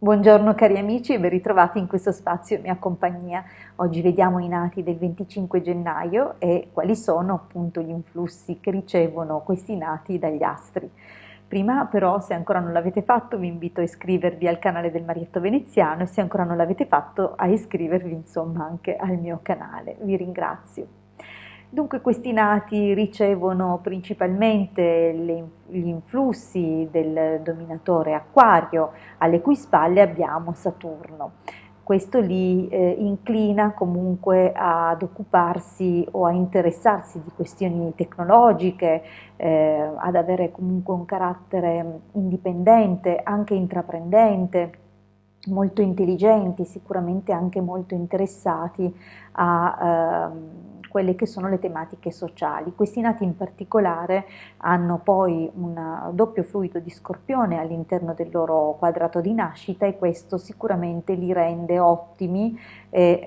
Buongiorno cari amici e ben ritrovati in questo spazio mia compagnia. Oggi vediamo i nati del 25 gennaio e quali sono appunto gli influssi che ricevono questi nati dagli astri. Prima però, se ancora non l'avete fatto, vi invito a iscrivervi al canale del Marietto Veneziano e se ancora non l'avete fatto a iscrivervi insomma anche al mio canale. Vi ringrazio. Dunque questi nati ricevono principalmente gli influssi del dominatore Acquario, alle cui spalle abbiamo Saturno. Questo li inclina comunque ad occuparsi o a interessarsi di questioni tecnologiche, ad avere comunque un carattere indipendente, anche intraprendente, molto intelligenti, sicuramente anche molto interessati a quelle che sono le tematiche sociali. Questi nati in particolare hanno poi un doppio fluido di Scorpione all'interno del loro quadrato di nascita e questo sicuramente li rende ottimi e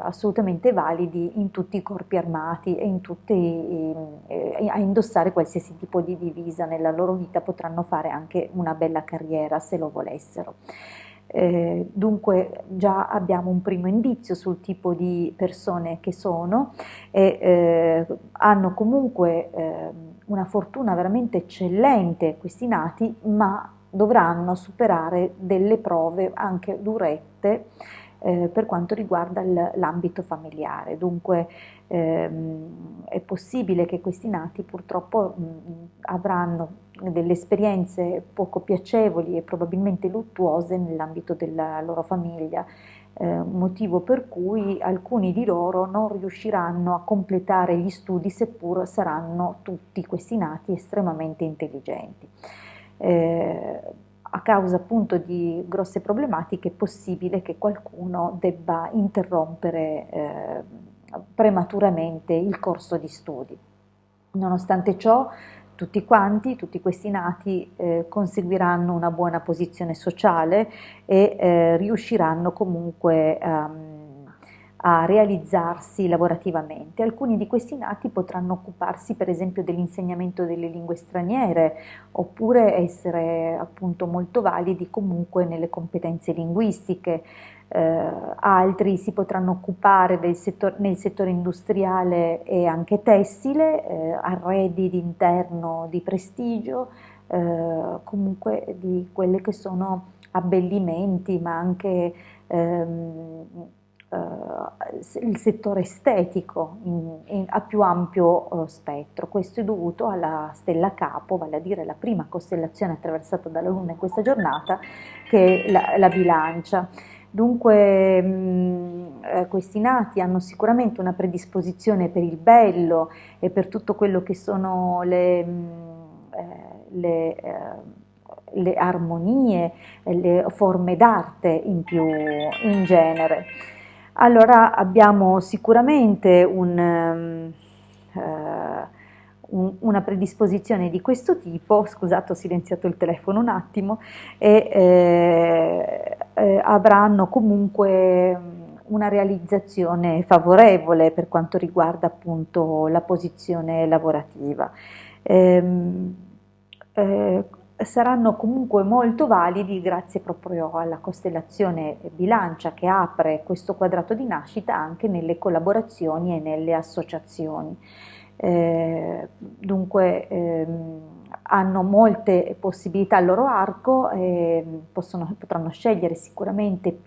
assolutamente validi in tutti i corpi armati e a indossare qualsiasi tipo di divisa nella loro vita, potranno fare anche una bella carriera se lo volessero. Dunque già abbiamo un primo indizio sul tipo di persone che sono e hanno comunque una fortuna veramente eccellente questi nati, ma dovranno superare delle prove anche durette per quanto riguarda l'ambito familiare. Dunque è possibile che questi nati purtroppo avranno delle esperienze poco piacevoli e probabilmente luttuose nell'ambito della loro famiglia, motivo per cui alcuni di loro non riusciranno a completare gli studi, seppur saranno tutti questi nati estremamente intelligenti. A causa appunto di grosse problematiche è possibile che qualcuno debba interrompere prematuramente il corso di studi. Nonostante ciò, tutti questi nati conseguiranno una buona posizione sociale e riusciranno comunque a realizzarsi lavorativamente. Alcuni di questi nati potranno occuparsi per esempio dell'insegnamento delle lingue straniere oppure essere appunto molto validi comunque nelle competenze linguistiche. Altri si potranno occupare nel settore industriale e anche tessile, arredi d'interno di prestigio, comunque di quelle che sono abbellimenti, ma anche il settore estetico a più ampio spettro. Questo è dovuto alla stella Capo, vale a dire la prima costellazione attraversata dalla Luna in questa giornata, che è la Bilancia. Dunque questi nati hanno sicuramente una predisposizione per il bello e per tutto quello che sono le armonie, le forme d'arte in genere. Allora abbiamo sicuramente una predisposizione di questo tipo, scusate ho silenziato il telefono un attimo, e avranno comunque una realizzazione favorevole per quanto riguarda appunto la posizione lavorativa. Ehm, eh, Saranno comunque molto validi grazie proprio alla costellazione Bilancia che apre questo quadrato di nascita anche nelle collaborazioni e nelle associazioni. Dunque hanno molte possibilità al loro arco e potranno scegliere sicuramente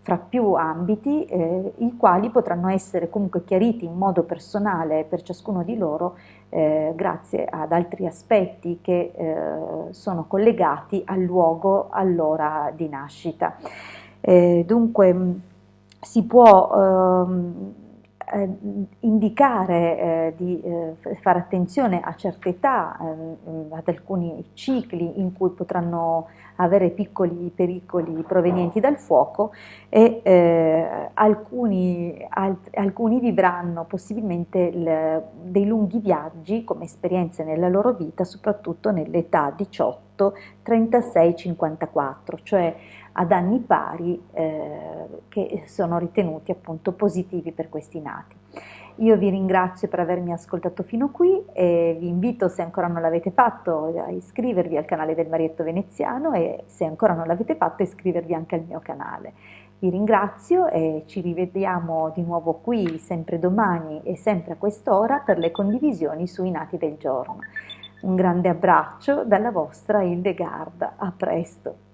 fra più ambiti, i quali potranno essere comunque chiariti in modo personale per ciascuno di loro grazie ad altri aspetti che sono collegati al luogo, all'ora di nascita. Dunque si può indicare di fare attenzione a certe età, ad alcuni cicli in cui potranno avere piccoli pericoli provenienti dal fuoco e alcuni vivranno possibilmente dei lunghi viaggi come esperienze nella loro vita, soprattutto nell'età 18, 36, 54, cioè ad anni pari che sono ritenuti appunto positivi per questi nati. Io vi ringrazio per avermi ascoltato fino qui e vi invito, se ancora non l'avete fatto, a iscrivervi al canale del Marietto Veneziano e se ancora non l'avete fatto, iscrivervi anche al mio canale. Vi ringrazio e ci rivediamo di nuovo qui sempre domani e sempre a quest'ora per le condivisioni sui nati del giorno. Un grande abbraccio dalla vostra Hildegarda, a presto!